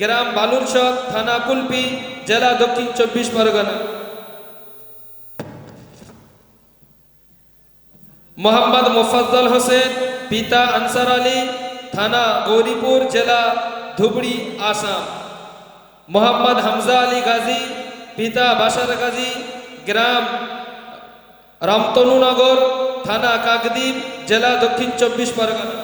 গ্রাম বালুরচক, থানা কুলপি, জেলা দক্ষিণ 24 পরগনা। মোহাম্মদ মোফাজ্জল হোসেন, পিতা আনসার আলী, থানা গৌরীপুর, জেলা ধুবড়ী, আসাম। মোহাম্মদ হামজা আলী গাজী, পিতা বাশার গাজী, গ্রাম রামতনুনগর, থানা কাকদ্বীপ, জেলা দক্ষিণ 24 পরগনা।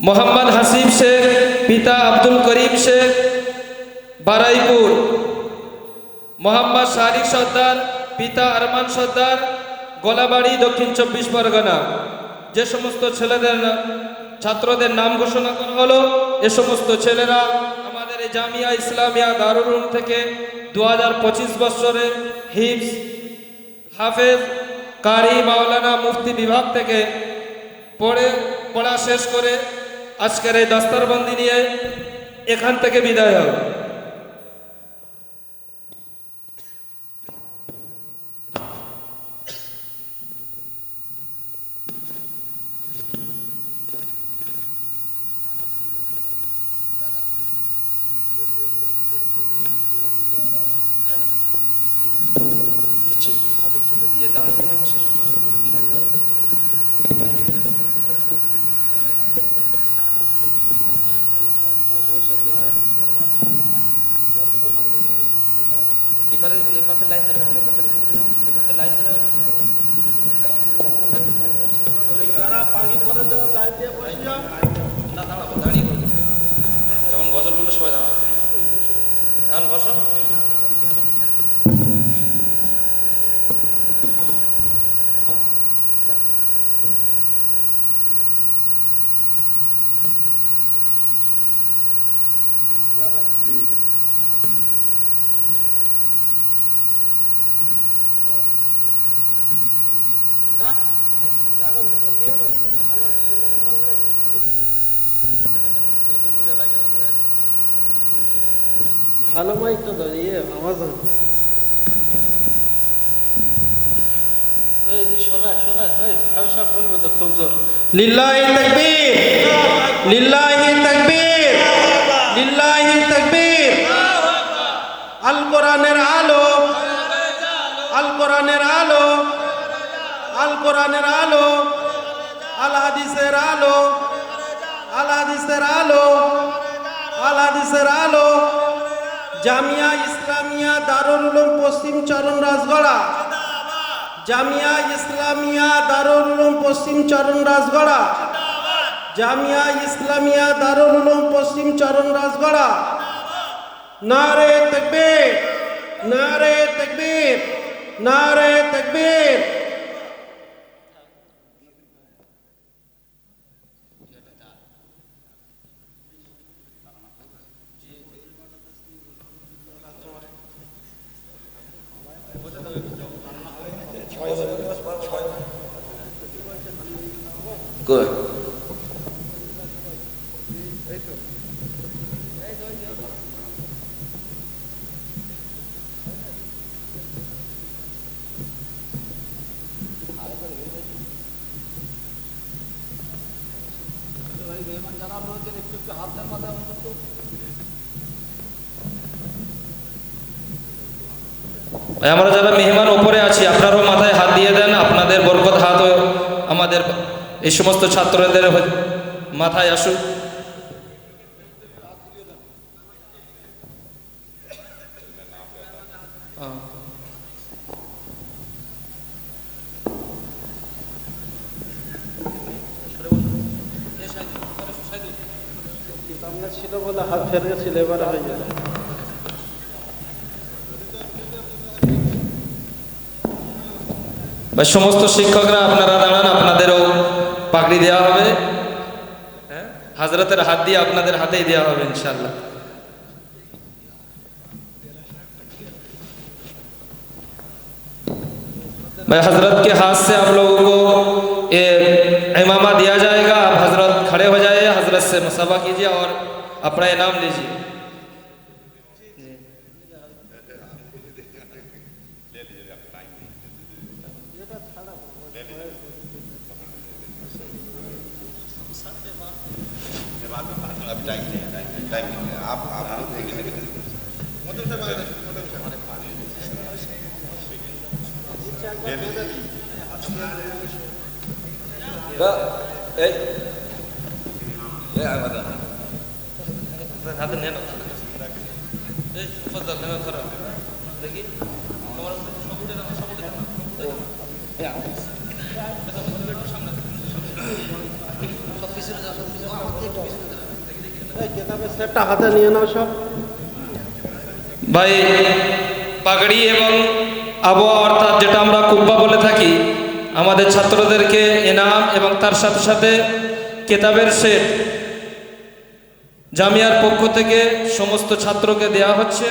মোহাম্মদ হাসিব শেখ, পিতা আব্দুল করিম শেখ, বারাইপুর। মোহাম্মদ শারিক সর্দার, পিতা আরমান সর্দার, গোলাবাড়ি, দক্ষিণ 24 পরগনা। যে সমস্ত ছেলেদের ছাত্রদের নাম ঘোষণা করা হলো, এ সমস্ত ছেলেরা আমাদের এই জামিয়া ইসলামিয়া দারুল উলুম থেকে 2025 বৎসরে হিফজ, হাফেজ, কারি, মাওলানা, মুফতি বিভাগ থেকে পড়া শেষ করে আজকের এই দস্তারবন্দি নিয়ে এখান থেকে বিদায় হবে। দাঁড়িয়ে থাকবে সে সময় এবারে এপাতে লাইন দিতে হবে, এপাতে লাইন দিতে হবে, এপাতে লাইন দিতে হবে। যারা পানি পরে দেওয়া লাইন দিয়ে বসে যাও, না দাঁড়াবো, দাঁড়িয়ে করবে যখন গজল বললে সবাই দাঁড়াবে। এখন বসো। ভালো মাইক তো দাঁড়িয়ে আওয়াজ সব বলবে তো খুব জোর। লিল্লাহি তাকবীর, লিল্লাহি তাকবীর, লিল্লাহি তাকবীর। আল কোরআনের আলো, আল কোরআনের আলো, আল কোরআনের আলো, আল হাদিসের আলো, আল হাদিসের আলো, আল হাদিসের আলো। জামিয়া ইসলামিয়া দারুল উলুম পশ্চিম চরণ রাজগড়া, জামিয়া ইসলামিয়া দারুল উলুম পশ্চিম চরণ রাজগড়া, জামিয়া ইসলামিয়া দারুল উলুম পশ্চিম চরণ রাজগড়া। নারে তাকবীর, নারে তাকবীর, নারে তাকবীর। Good. আমরা যারা মেহমান উপরে আছি, আপনারাও মাথায় হাত দিয়ে দেন। আপনাদের বরকত হাত আমাদের এই সমস্ত ছাত্রদের মাথায় আসুক। ছিল বলে হাত ফেরে গেছিল, এবারে হয়ে যাবে। সমস্ত শিক্ষকরা আপনারা দাঁড়ান, আপনাদেরও পাগড়ি দেওয়া হবে। হাজরতের হাত দিয়ে আপনাদের হাতেই দেওয়া হবে इंशाल्लाह। भाई हजरत के हाथ से आप लोगों को ये इमामा दिया जाएगा। आप हजरत खड़े हो जाइए, हजरत से मुसाफा कीजिए और अपना इनाम लीजिए। टाइम नहीं टाइम नहीं आप হাতে নেন এই ফজল নেন ধরো দেখি তোমার সবুটে না সবুটে না কেতাবের সেটটা হাতে নিয়ে নাও সব। ভাই পাগড়ি এবং আবহাওয়া অর্থাৎ যেটা আমরা কুব্বা বলে থাকি আমাদের ছাত্রদেরকে ইনাম এবং তার সাথে সাথে কেতাবের সেট জামিয়ার পক্ষ থেকে সমস্ত ছাত্রকে দেয়া হচ্ছে।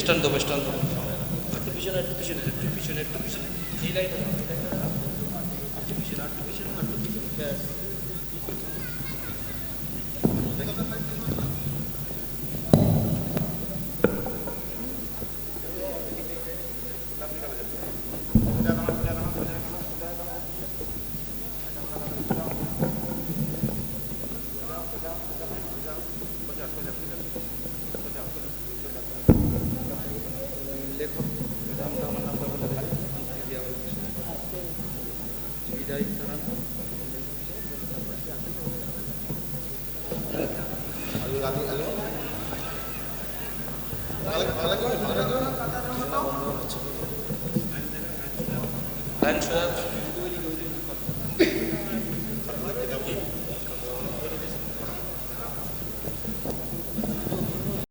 স্ট্যান্ড দেবো স্ট্যান্ড দেবো একটু পিছনে একটু পিছনে একটু পিছনে একটু পিছনে এই লাইন একটু পিছনে একটু পিছনে একটু পিছনে ব্যাস লেখক নামটা আমার নামটা বলে বিদায় তারা লাইন